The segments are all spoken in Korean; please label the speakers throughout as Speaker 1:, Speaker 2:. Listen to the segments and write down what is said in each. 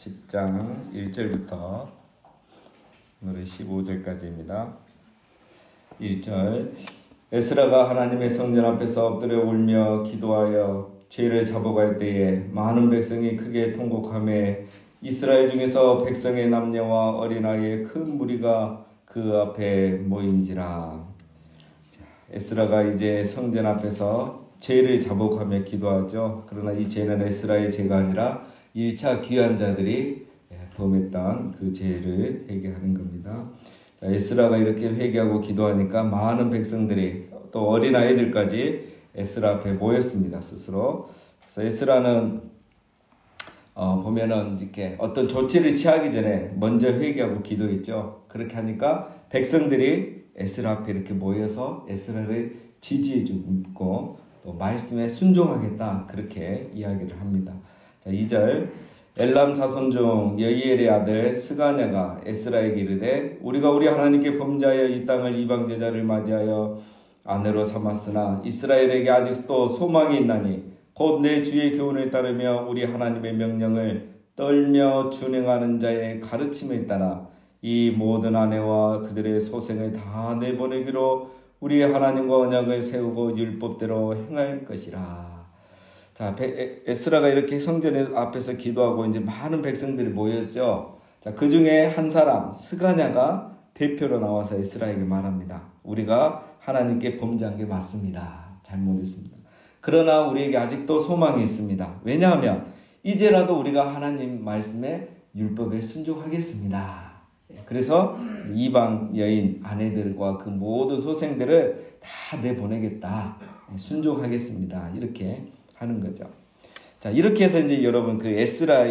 Speaker 1: 10장 1절부터 오늘은 15절까지입니다. 1절 에스라가 하나님의 성전 앞에서 엎드려 울며 기도하여 죄를 잡아갈 때에 많은 백성이 크게 통곡하며 이스라엘 중에서 백성의 남녀와 어린아이의 큰 무리가 그 앞에 모인지라. 에스라가 이제 성전 앞에서 죄를 자복하며 기도하죠. 그러나 이 죄는 에스라의 죄가 아니라 1차 귀환 자들이 범했던 그 죄를 회개하는 겁니다. 에스라가 이렇게 회개하고 기도하니까 많은 백성들이 또 어린아이들까지 에스라 앞에 모였습니다. 스스로. 그래서 에스라는 보면은 이렇게 어떤 조치를 취하기 전에 먼저 회개하고 기도했죠. 그렇게 하니까 백성들이 에스라 앞에 이렇게 모여서 에스라를 지지해주고 또 말씀에 순종하겠다 그렇게 이야기를 합니다. 자, 2절 엘람 자손 중 여이엘의 아들 스가냐가 에스라에게 이르되 우리가 우리 하나님께 범죄하여 이 땅을 이방 제자를 맞이하여 아내로 삼았으나 이스라엘에게 아직도 소망이 있나니 곧 내 주의 교훈을 따르며 우리 하나님의 명령을 떨며 준행하는 자의 가르침을 따라 이 모든 아내와 그들의 소생을 다 내보내기로 우리 하나님과 언약을 세우고 율법대로 행할 것이라. 자, 에스라가 이렇게 성전 앞에서 기도하고 이제 많은 백성들이 모였죠. 자, 그 중에 한 사람 스가냐가 대표로 나와서 에스라에게 말합니다. 우리가 하나님께 범죄한 게 맞습니다. 잘못했습니다. 그러나 우리에게 아직도 소망이 있습니다. 왜냐하면 이제라도 우리가 하나님 말씀에 율법에 순종하겠습니다. 그래서 이방 여인 아내들과 그 모든 소생들을 다 내보내겠다. 순종하겠습니다. 이렇게 하는 거죠. 자, 이렇게 해서 이제 여러분 그 에스라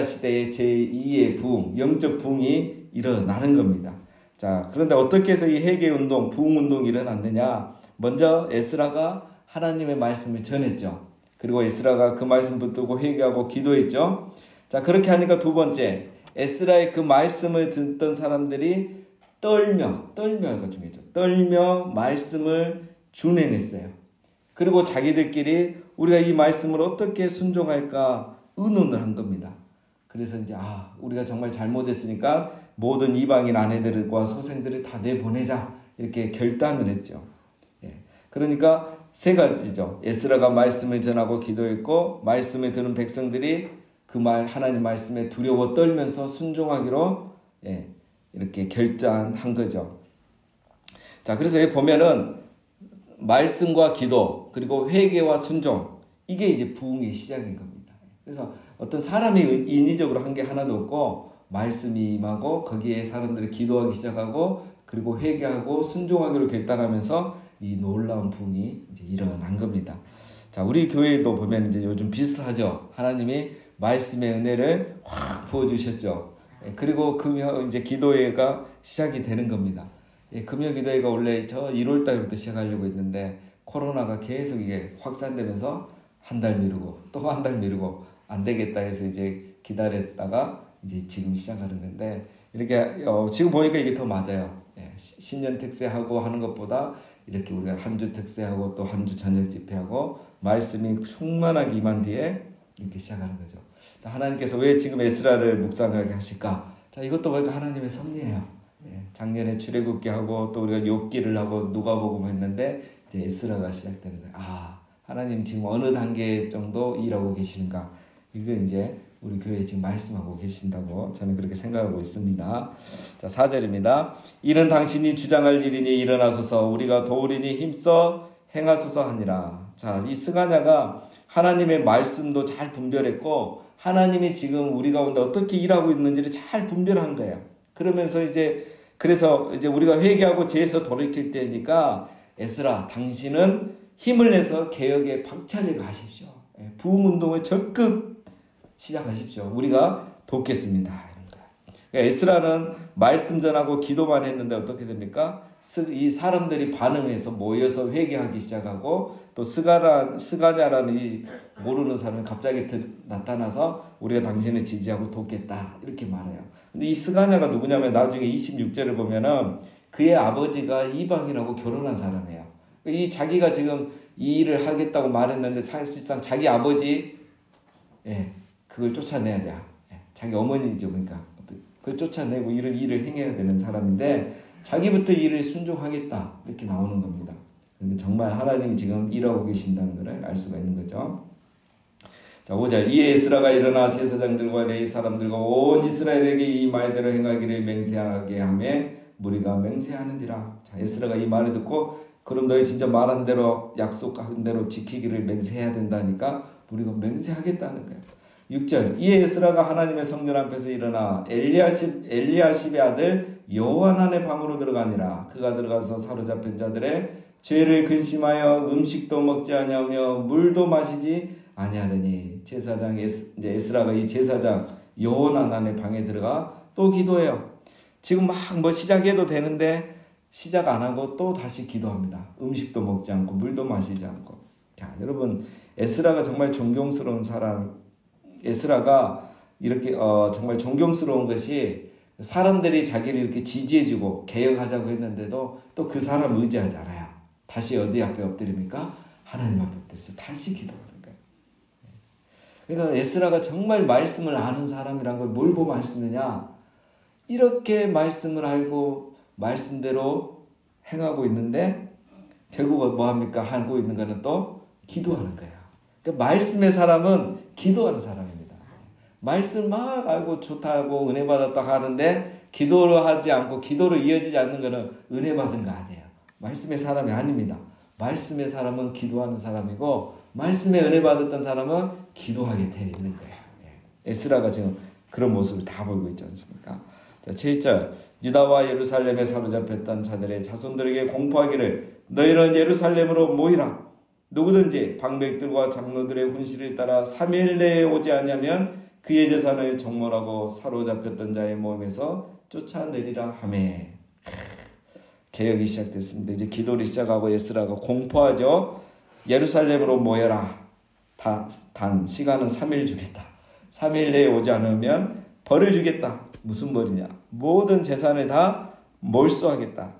Speaker 1: 시대의 제2의 부흥, 영적 부흥이 일어나는 겁니다. 자, 그런데 어떻게 해서 이 회개 운동, 부흥 운동이 일어났느냐? 먼저 에스라가 하나님의 말씀을 전했죠. 그리고 에스라가 그 말씀 붙들고 회개하고 기도했죠. 자, 그렇게 하니까 두 번째, 에스라의 그 말씀을 듣던 사람들이 떨며가 중요하죠. 떨며 말씀을 준행했어요. 그리고 자기들끼리 우리가 이 말씀을 어떻게 순종할까 의논을 한 겁니다. 그래서 이제 우리가 정말 잘못했으니까 모든 이방인 아내들과 소생들을 다 내보내자 이렇게 결단을 했죠. 그러니까 세 가지죠. 에스라가 말씀을 전하고 기도했고 말씀에 드는 백성들이 그 하나님 말씀에 두려워 떨면서 순종하기로 이렇게 결단한 거죠. 자, 그래서 여기 보면은 말씀과 기도 그리고 회개와 순종 이게 이제 부흥의 시작인 겁니다. 그래서 어떤 사람이 인위적으로 한 게 하나도 없고 말씀이 임하고 거기에 사람들이 기도하기 시작하고 그리고 회개하고 순종하기로 결단하면서 이 놀라운 부흥이 이제 일어난 겁니다. 자, 우리 교회도 보면 이제 요즘 비슷하죠. 하나님이 말씀의 은혜를 확 부어주셨죠. 그리고 금요 이제 기도회가 시작이 되는 겁니다. 금요 기도회가 원래 저 1월 달부터 시작하려고 했는데 코로나가 계속 이게 확산되면서 한 달 미루고 또 한 달 미루고 안 되겠다 해서 이제 기다렸다가 이제 지금 시작하는 건데 이렇게 지금 보니까 이게 더 맞아요. 신년 특세하고 하는 것보다 이렇게 우리가 한 주 특세하고 또 한 주 저녁 집회하고 말씀이 충만하게 임한 뒤에 이렇게 시작하는 거죠. 자, 하나님께서 왜 지금 에스라를 묵상하게 하실까? 자, 이것도 보니까 하나님의 섭리예요. 작년에 출애굽기 하고 또 우리가 욥기를 하고 누가복음 했는데 이제 에스라가 시작되는 거예요. 하나님 지금 어느 단계 정도 일하고 계시는가? 이거 이제 우리 교회에 지금 말씀하고 계신다고 저는 그렇게 생각하고 있습니다. 자, 4절입니다. 이는 당신이 주장할 일이니 일어나소서 우리가 도우리니 힘써 행하소서 하니라. 자, 이 스가냐가 하나님의 말씀도 잘 분별했고 하나님이 지금 우리 가운데 어떻게 일하고 있는지를 잘 분별한 거예요. 그러면서 그래서 우리가 회개하고 죄에서 돌이킬 때니까 에스라 당신은 힘을 내서 개혁에 박차를 가십시오. 부흥 운동을 적극 시작하십시오. 우리가 돕겠습니다. 이런 거예요. 그러니까 에스라는 말씀 전하고 기도만 했는데 어떻게 됩니까? 이 사람들이 반응해서 모여서 회개하기 시작하고 또 스가냐라는 이 모르는 사람이 갑자기 나타나서 우리가 당신을 지지하고 돕겠다 이렇게 말해요. 근데 이 스가냐가 누구냐면 나중에 26절을 보면은 그의 아버지가 이방인하고 결혼한 사람이에요. 이 자기가 지금 이 일을 하겠다고 말했는데 사실상 자기 아버지 그걸 쫓아내야 돼요. 자기 어머니죠. 그러니까 그 쫓아내고 이런 일을 행해야 되는 사람인데 자기부터 일을 순종하겠다 이렇게 나오는 겁니다. 근데 정말 하나님이 지금 일하고 계신다는 것을 알 수가 있는 거죠. 자, 5절. 이에 에스라가 일어나 제사장들과 레위 사람들과 온 이스라엘에게 이 말들을 행하기를 맹세하게 하며 무리가 맹세하는지라. 자, 에스라가 이 말을 듣고 그럼 너희 진짜 말한 대로 약속한 대로 지키기를 맹세해야 된다니까 우리가 맹세하겠다는 거예요. 6절. 이에 에스라가 하나님의 성전 앞에서 일어나 엘리야십의 아들 요하난의 방으로 들어가니라. 그가 들어가서 사로잡힌 자들의 죄를 근심하여 음식도 먹지 아니하며 물도 마시지 아니하더니 제사장 에스라가 이 제사장 요하난의 방에 들어가 또 기도해요. 지금 막 뭐 시작해도 되는데 시작 안 하고 또 다시 기도합니다. 음식도 먹지 않고 물도 마시지 않고. 자, 여러분 에스라가 정말 존경스러운 사람. 에스라가 이렇게 정말 존경스러운 것이 사람들이 자기를 이렇게 지지해주고 개혁하자고 했는데도 또 그 사람 의지하지 않아요. 다시 어디 앞에 엎드립니까? 하나님 앞에 엎드려서 다시 기도하는 거예요. 그러니까 에스라가 정말 말씀을 아는 사람이란 걸 뭘 보면 알 수 있느냐? 이렇게 말씀을 알고 말씀대로 행하고 있는데 결국 뭐합니까? 하고 있는 거는 또 기도하는 거예요. 그러니까 말씀의 사람은 기도하는 사람입니다. 말씀 막 알고 좋다고 은혜 받았다 하는데 기도를 하지 않고 기도로 이어지지 않는 것은 은혜 받은 거 아니에요. 말씀의 사람이 아닙니다. 말씀의 사람은 기도하는 사람이고 말씀에 은혜 받았던 사람은 기도하게 되어 있는 거예요. 에스라가 지금 그런 모습을 다 보이고 있지 않습니까? 자, 7절. 유다와 예루살렘에 사로잡혔던 자들의 자손들에게 공포하기를 너희는 예루살렘으로 모이라. 누구든지 방백들과 장로들의 훈시를 따라 3일 내에 오지 않으면 그의 재산을 정몰하고 사로잡혔던 자의 몸에서 쫓아내리라 하매. 개혁이 시작됐습니다. 이제 기도를 시작하고 에스라가 공포하죠. 예루살렘으로 모여라. 단 시간은 3일 주겠다. 3일 내에 오지 않으면 벌을 주겠다. 무슨 벌이냐? 모든 재산을 다 몰수하겠다.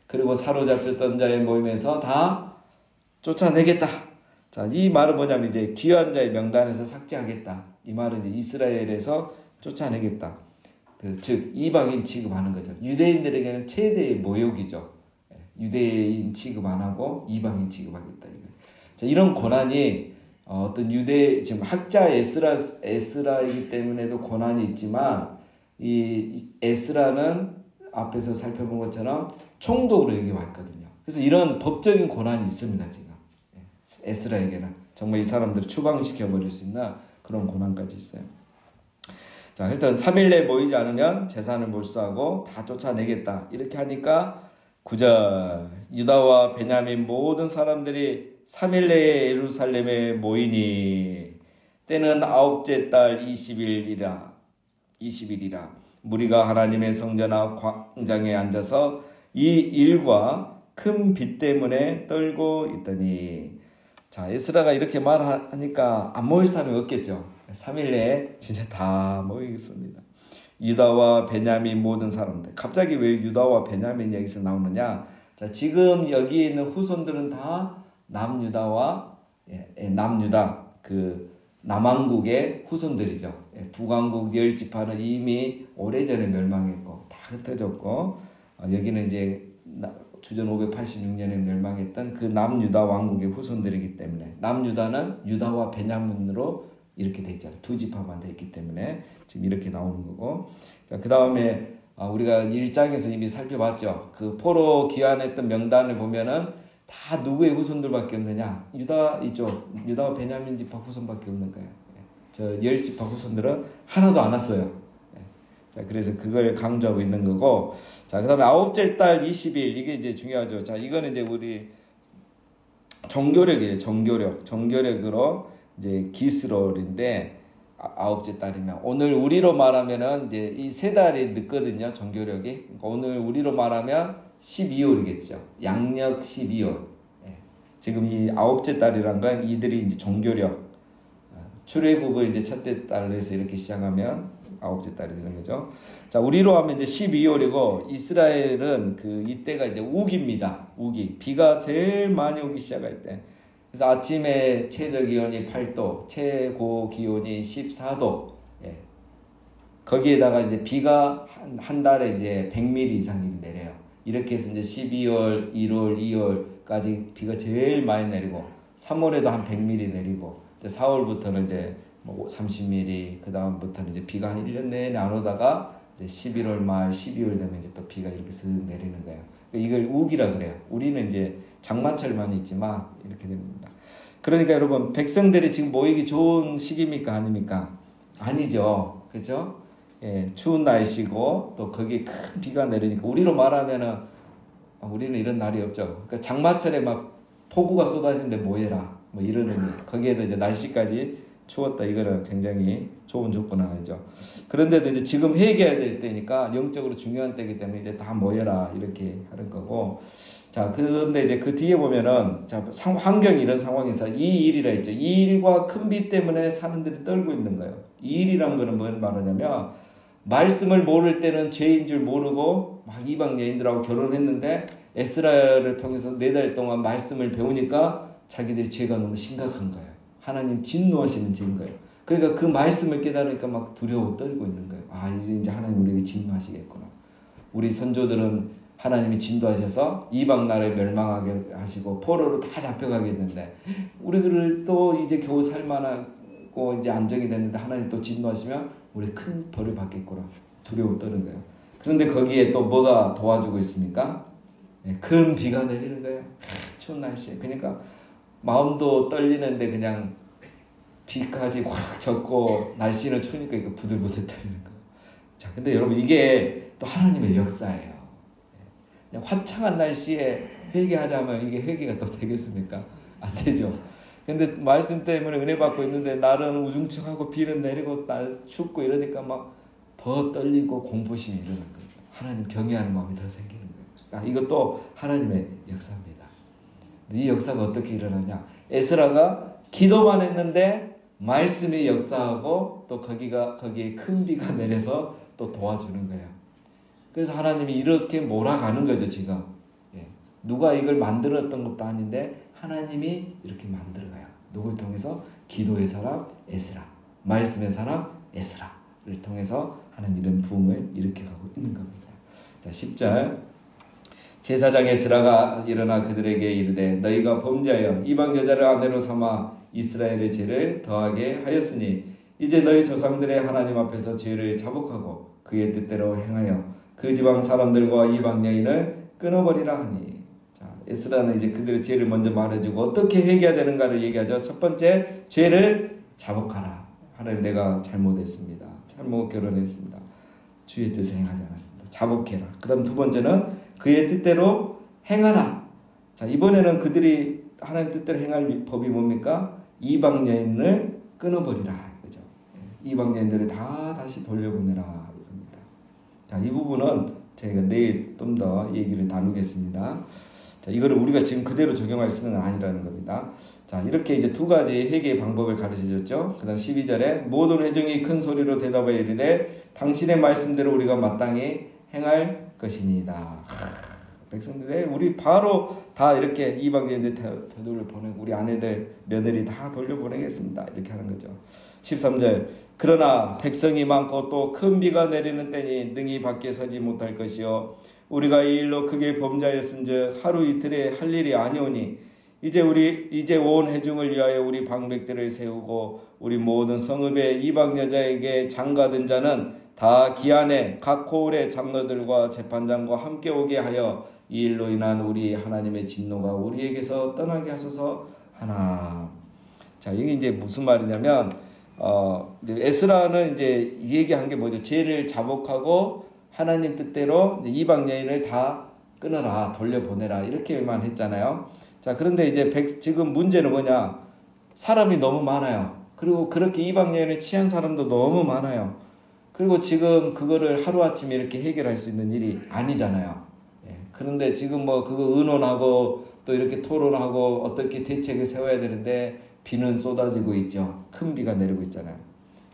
Speaker 1: 그리고 사로잡혔던 자의 모임에서 다 쫓아내겠다. 자, 이 말은 뭐냐면 이제 귀한 자의 명단에서 삭제하겠다. 이 말은 이제 이스라엘에서 쫓아내겠다. 즉 이방인 취급하는 거죠. 유대인들에게는 최대의 모욕이죠. 유대인 취급 안 하고 이방인 취급하겠다. 자, 이런 고난이 어떤 지금 학자 에스라이기 때문에도 고난이 있지만 이 에스라는 앞에서 살펴본 것처럼 총독으로 여기 왔거든요. 그래서 이런 법적인 고난이 있습니다. 지금 에스라에게는 정말 이 사람들을 추방시켜버릴 수 있는 그런 고난까지 있어요. 자, 일단 3일 내에 모이지 않으면 재산을 몰수하고 다 쫓아내겠다. 이렇게 하니까 9절. 유다와 베냐민 모든 사람들이 3일 내에 예루살렘에 모이니 때는 9째 달 20일이라 무리가 하나님의 성전 앞 광장에 앉아서 이 일과 큰 빛 때문에 떨고 있더니. 자, 에스라가 이렇게 말하니까 안 모일 사람이 없겠죠. 3일 내에 진짜 다 모이겠습니다. 유다와 베냐민 모든 사람들. 갑자기 왜 유다와 베냐민 여기서 나오느냐? 자, 지금 여기 있는 후손들은 다 남유다와 남유다 그 남왕국의 후손들이죠. 북왕국 10지파는 이미 오래전에 멸망했고 다 흩어졌고 여기는 이제 주전 586년에 멸망했던 그 남유다 왕국의 후손들이기 때문에 남유다는 유다와 베냐민으로 이렇게 돼 있잖아요. 두 지파만 돼 있기 때문에 지금 이렇게 나오는 거고. 자, 그 다음에 우리가 1장에서 이미 살펴봤죠. 그 포로 귀환했던 명단을 보면은 다 누구의 후손들밖에 없느냐? 유다와 베냐민 지파 후손밖에 없는 거예요. 저 10지파 후손들은 하나도 안 왔어요. 자, 그래서 그걸 강조하고 있는 거고. 자, 그 다음에 9째 달 20일. 이게 이제 중요하죠. 자, 이거는 이제 우리 정교력이에요. 정교력으로 이제 기스롤인데 9째 달이면 오늘 우리로 말하면은 이제 이 3달이 늦거든요. 정교력이. 그러니까 오늘 우리로 말하면 12월이겠죠. 양력 12월. 지금 이 9째 달이란 건 이들이 이제 정교력 출애굽을 이제 첫째 달로 해서 이렇게 시작하면 9째 달이 되는 거죠. 자, 우리로 하면 이제 12월이고 이스라엘은 이때가 이제 우기입니다. 우기. 비가 제일 많이 오기 시작할 때. 그래서 아침에 최저 기온이 8도, 최고 기온이 14도. 거기에다가 이제 비가 한 달에 이제 100mm 이상이 내려요. 이렇게 해서 이제 12월, 1월, 2월까지 비가 제일 많이 내리고 3월에도 한 100mm 내리고 이제 4월부터는 이제 뭐 30mm 그 다음부터는 이제 비가 한 1년 내내 안 오다가 이제 11월 말, 12월 되면 이제 또 비가 이렇게 쓱 내리는 거예요. 이걸 우기라 그래요. 우리는 이제 장마철만 있지만 이렇게 됩니다. 그러니까 여러분 백성들이 지금 모이기 좋은 시기입니까 아닙니까? 아니죠. 그죠? 예, 추운 날씨고 또 거기에 큰 비가 내리니까 우리로 말하면은 우리는 이런 날이 없죠. 그러니까 장마철에 막 폭우가 쏟아지는데 뭐해라 뭐 이런 의미. 거기에도 이제 날씨까지 추웠다. 이거는 굉장히 좋은 조건 아니죠. 그런데도 이제 지금 회개해야 될 때니까 영적으로 중요한 때이기 때문에 이제 다 모여라 이렇게 하는 거고. 자, 그런데 이제 그 뒤에 보면은 자, 환경이 이런 상황에서 이 일이라 했죠. 이 일과 큰 비 때문에 사람들이 떨고 있는 거예요. 이 일이란 거는 뭘 말하냐면 말씀을 모를 때는 죄인 줄 모르고 막 이방 여인들하고 결혼했는데 에스라를 통해서 4달 동안 말씀을 배우니까 자기들이 죄가 너무 심각한 거예요. 하나님 진노하시는 죄인 거예요. 그러니까 그 말씀을 깨달으니까 막 두려워 떨고 있는 거예요. 아, 이제 하나님 우리에게 진노하시겠구나. 우리 선조들은 하나님이 진도하셔서 이방 나라에 멸망하게 하시고 포로로 다 잡혀가겠는데 우리를 또 이제 겨우 살만하고 이제 안정이 됐는데 하나님 또 진도하시면 우리 큰 벌을 받겠구나. 두려워 떠는 거예요. 그런데 거기에 또 뭐가 도와주고 있습니까? 네, 큰 비가 내리는 거예요. 추운 날씨에. 그러니까 마음도 떨리는데 그냥 비까지 확 젖고 날씨는 추우니까 이거 부들부들 떨리는 거예요. 자, 근데 여러분 이게 또 하나님의 역사예요. 그냥 화창한 날씨에 회개하자면 이게 회개가 또 되겠습니까? 안 되죠. 근데 말씀 때문에 은혜 받고 있는데 날은 우중충하고 비는 내리고 날 춥고 이러니까 막 더 떨리고 공포심이 일어난 거죠. 하나님 경외하는 마음이 더 생기는 거예요. 이것도 하나님의 역사입니다. 이 역사가 어떻게 일어나냐? 에스라가 기도만 했는데 말씀이 역사하고 또 거기에 큰 비가 내려서 또 도와주는 거예요. 그래서 하나님이 이렇게 몰아가는 거죠, 지금. 예. 누가 이걸 만들었던 것도 아닌데 하나님이 이렇게 만들어가요. 누굴 통해서? 기도의 사람 에스라, 말씀의 사람 에스라를 통해서 하나님 이런 부흥을 일으켜가고 있는 겁니다. 자, 10절. 제사장 에스라가 일어나 그들에게 이르되 너희가 범죄하여 이방 여자를 아내로 삼아 이스라엘의 죄를 더하게 하였으니 이제 너희 조상들의 하나님 앞에서 죄를 자복하고 그의 뜻대로 행하여 그 지방 사람들과 이방 여인을 끊어버리라 하니. 자, 에스라는 이제 그들의 죄를 먼저 말해주고 어떻게 회개해야 되는가를 얘기하죠. 첫 번째, 죄를 자복하라. 하나님, 내가 잘못했습니다. 잘못 결혼했습니다. 주의 뜻을 행하지 않았습니다. 자복해라. 그 다음 두 번째는 그의 뜻대로 행하라. 자, 이번에는 그들이 하나님 뜻대로 행할 법이 뭡니까? 이방 여인을 끊어버리라. 그죠? 이방 여인들을 다 다시 돌려보내라. 이겁니다. 자, 이 부분은 저희가 내일 좀 더 얘기를 나누겠습니다. 자, 이거를 우리가 지금 그대로 적용할 수는 아니라는 겁니다. 자, 이렇게 이제 두 가지 회개의 방법을 가르쳐줬죠. 그 다음 12절에 모든 회중이 큰 소리로 대답하여 이르되 당신의 말씀대로 우리가 마땅히 행할 것이니이다. 백성들, 우리 바로 다 이렇게 이방인들 되돌려보내고 우리 아내들, 며느리 다 돌려보내겠습니다. 이렇게 하는 거죠. 13절. 그러나 백성이 많고 또 큰 비가 내리는 때니 능히 밖에 서지 못할 것이요 우리가 이 일로 크게 범죄하였은즉 하루 이틀에 할 일이 아니오니 이제 온 회중을 위하여 우리 방백들을 세우고 우리 모든 성읍의 이방 여자에게 장가든 자는 다 기한에 각 코울의 장로들과 재판장과 함께 오게 하여 이 일로 인한 우리 하나님의 진노가 우리에게서 떠나게 하소서 하나. 자, 이게 이제 무슨 말이냐면 이제 에스라는 이제 얘기한 게 뭐죠? 죄를 자복하고 하나님 뜻대로 이방 여인을 다 끊어라, 돌려보내라 이렇게만 했잖아요. 자, 그런데 이제 지금 문제는 뭐냐? 사람이 너무 많아요. 그리고 그렇게 이방 여인을 취한 사람도 너무 많아요. 그리고 지금 그거를 하루아침에 이렇게 해결할 수 있는 일이 아니잖아요. 예. 그런데 지금 뭐 그거 의논하고 또 이렇게 토론하고 어떻게 대책을 세워야 되는데 비는 쏟아지고 있죠. 큰 비가 내리고 있잖아요.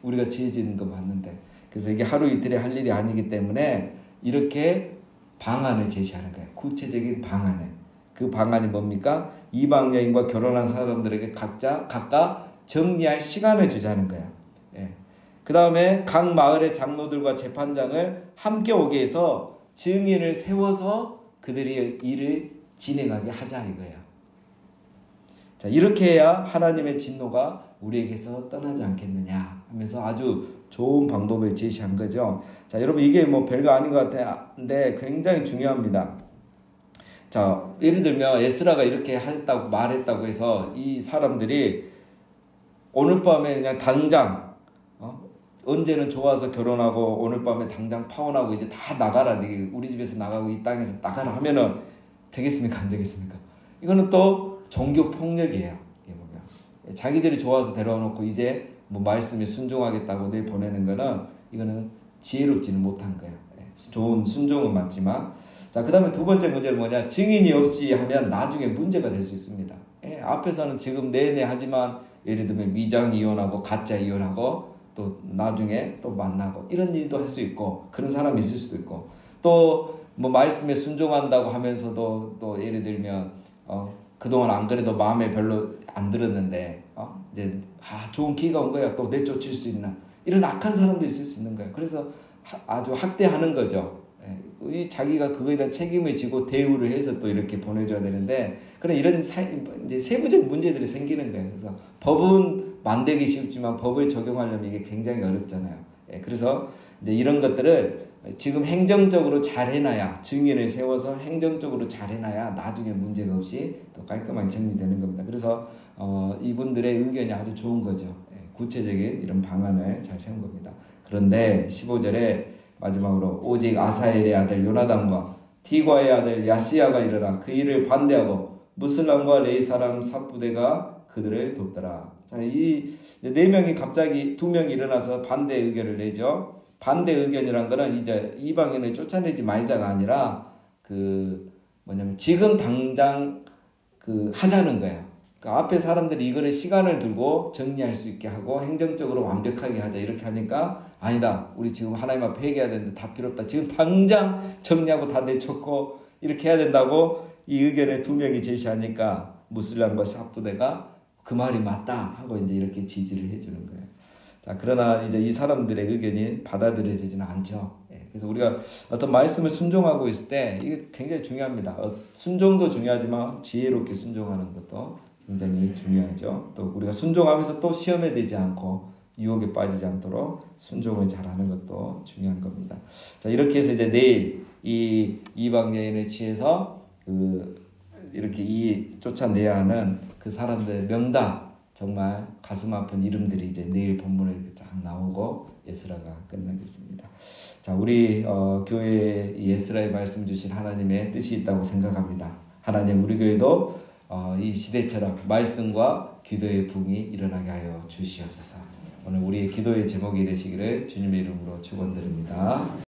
Speaker 1: 우리가 죄 짓는 거 맞는데. 그래서 이게 하루 이틀에 할 일이 아니기 때문에 이렇게 방안을 제시하는 거예요. 구체적인 방안을. 그 방안이 뭡니까? 이방 여인과 결혼한 사람들에게 각각 정리할 시간을 주자는 거예요. 예. 그 그 다음에 각 마을의 장로들과 재판장을 함께 오게 해서 증인을 세워서 그들이 일을 진행하게 하자 이거예요. 자, 이렇게 해야 하나님의 진노가 우리에게서 떠나지 않겠느냐 하면서 아주 좋은 방법을 제시한 거죠. 자, 여러분 이게 뭐 별거 아닌 것 같은데 굉장히 중요합니다. 자, 예를 들면 에스라가 이렇게 했다고 말했다고 해서 이 사람들이 오늘 밤에 그냥 당장 언제는 좋아서 결혼하고 오늘 밤에 당장 파혼하고 이제 다 나가라, 우리 집에서 나가고 이 땅에서 나가라 하면은 되겠습니까? 안 되겠습니까? 이거는 또 종교 폭력이에요. 자기들이 좋아서 데려놓고 이제 뭐 말씀에 순종하겠다고 내 보내는 거는 이거는 지혜롭지는 못한 거예요. 좋은 순종은 맞지만, 자, 그 다음에 두 번째 문제는 뭐냐? 증인이 없이 하면 나중에 문제가 될 수 있습니다. 앞에서는 지금 내내 하지만 예를 들면 위장 이혼하고 가짜 이혼하고 또 나중에 또 만나고 이런 일도 할 수 있고 그런 사람이 있을 수도 있고 또 뭐 말씀에 순종한다고 하면서도 또 예를 들면 그동안 안 그래도 마음에 별로 안 들었는데 이제 좋은 기회가 온 거야. 또 내쫓을 수 있나 이런 악한 사람도 있을 수 있는 거예요. 그래서 아주 학대하는 거죠. 자기가 그거에 대한 책임을 지고 대우를 해서 또 이렇게 보내줘야 되는데 그런 이런 이제 세부적 문제들이 생기는 거예요. 그래서 법은 만들기 쉽지만 법을 적용하려면 이게 굉장히 어렵잖아요. 그래서 이제 이런 것들을 지금 행정적으로 잘 해놔야 증인을 세워서 행정적으로 잘 해놔야 나중에 문제가 없이 또 깔끔하게 정리되는 겁니다. 그래서 이분들의 의견이 아주 좋은 거죠. 구체적인 이런 방안을 잘 세운 겁니다. 그런데 15절에 마지막으로 오직 아사엘의 아들 요나단과 디과의 아들 야시야가 일어나 그 일을 반대하고 무슬람과 레이 사람 삽부대가 그들을 돕더라. 자, 이 네 명이 갑자기 두 명이 일어나서 반대 의견을 내죠. 반대 의견이란 거는 이제 이방인을 쫓아내지 말자가 아니라 뭐냐면 지금 당장 하자는 거예요. 그러니까 앞에 사람들이 이거를 시간을 두고 정리할 수 있게 하고 행정적으로 완벽하게 하자 이렇게 하니까 아니다. 우리 지금 하나님 앞에 회개해야 되는데 다 필요 없다. 지금 당장 정리하고 다 내쫓고 이렇게 해야 된다고 이 의견을 두 명이 제시하니까 무슬람과 삽부대가 그 말이 맞다 하고 이제 이렇게 지지를 해주는 거예요. 자, 그러나 이제 이 사람들의 의견이 받아들여지지는 않죠. 그래서 우리가 어떤 말씀을 순종하고 있을 때 이게 굉장히 중요합니다. 순종도 중요하지만 지혜롭게 순종하는 것도 굉장히 중요하죠. 또 우리가 순종하면서 또 시험에 들지 않고 유혹에 빠지지 않도록 순종을 잘하는 것도 중요한 겁니다. 자, 이렇게 해서 이제 내일 이 이방 여인을 취해서 이렇게 쫓아내야 하는 그 사람들의 명단, 정말 가슴 아픈 이름들이 이제 내일 본문에 이렇게 쫙 나오고 에스라가 끝나겠습니다. 자, 우리 교회에 에스라의 말씀 주신 하나님의 뜻이 있다고 생각합니다. 하나님 우리 교회도 이 시대처럼 말씀과 기도의 붕이 일어나게 하여 주시옵소서. 오늘 우리의 기도의 제목이 되시기를 주님의 이름으로 축원드립니다.